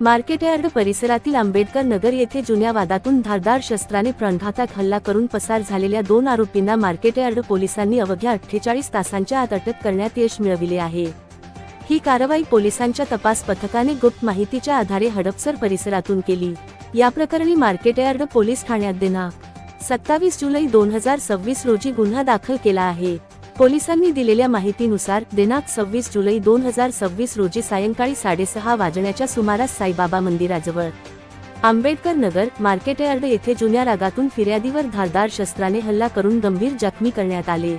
Market yard परिसरातील आंबेडकर नगर येथे जुन्या वादातून धारदार शस्त्राने प्राणघातक हल्ला करून पसार झालेल्या 2 आरोपींना मार्केटयार्ड पोलिसांनी अवघ्या 48 तासांच्या आत अटक करण्यात यश मिळविले आहे। ही कारवाई पोलिसांच्या तपास पथकाने गुप्त माहितीच्या आधारे हडपसर परिसरातून केली। या प्रकरणी मार्केटयार्ड पोलीस ठाण्यात दिनांक 27 जुलै 2026 रोजी गुन्हा दाखल केला आहे। पोलिसांनी दिलेल्या माहितीनुसार दिनांक 26 जुलै 2026 रोजी सायंकाळी 6:30 वाजण्याच्या सुमारास साईबाबा मंदिराजवळ आंबेडकर नगर मार्केटयार्ड येथे जुन्या रागातून फिर्यादीवर धारदार शस्त्राने हल्ला करून गंभीर जखमी करण्यात आले।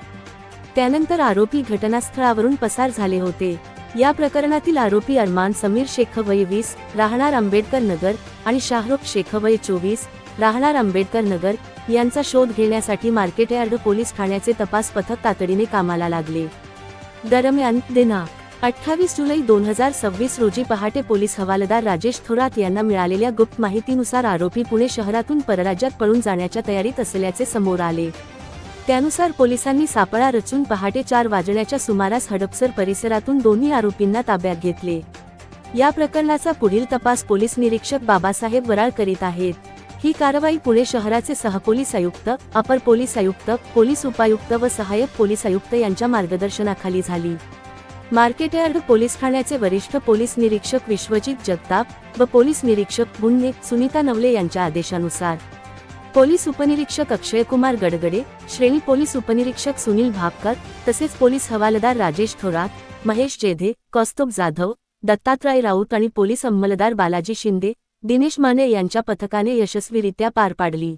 त्यानंतर आरोपी घटनास्थळावरून पसार झाले होते। या प्रकरणातील आरोपी अरमान समीर शेख वय 20 राहणार आंबेडकर नगर आणि शाहरुख शेख वय 24 राहणार आंबेडकर नगर यांचा शोध घेण्यासाठी मार्केटयार्ड पोलीस ठाण्याचे तपास पथक तातडीने कामाला लागले। दरम्यान दिनांक 28 जुलै 2026 रोजी पहाटे पोलीस हवालदार राजेश थोरात यांना मिळालेल्या गुप्त माहितीनुसार आरोपी पुणे शहरातून परराज्यात पळून जाण्याच्या तयारीत असल्याचे समोर आले। त्यानुसार पोलिसांनी सापळा रचून पहाटे 4 वाजण्याच्या सुमारास हडपसर परिसरातून दोन्ही आरोपींना ताब्यात घेतले। या प्रकरणाचा पुढील तपास पोलीस निरीक्षक बाबासाहेब वराळ करीत आहेत। ही कारवाई पुणे शहराचे सहपोलीस आयुक्त, अपर पोलीस आयुक्त, पोलीस उपायुक्त व सहाय्यक पोलीस आयुक्त यांच्या मार्गदर्शनाखाली झाली। मार्केटयार्ड पोलीस ठाण्याचे वरिष्ठ पोलीस निरीक्षक विश्वजित जगताप व पोलीस निरीक्षक गुन्हे सुनीता नवले यांच्या आदेशानुसार पोलीस उपनिरीक्षक अक्षयकुमार गडगडे, श्रेणी पोलीस उपनिरीक्षक सुनील भापकर तसेच पोलीस हवालदार राजेश थोरात, महेश जेधे, कौस्तुभ जाधव, दत्तात्रय राऊत आणि पोलीस अंमलदार बालाजी शिंदे, दिनेश माने यांच्या पथकाने यशस्वीरित्या पार पाडली।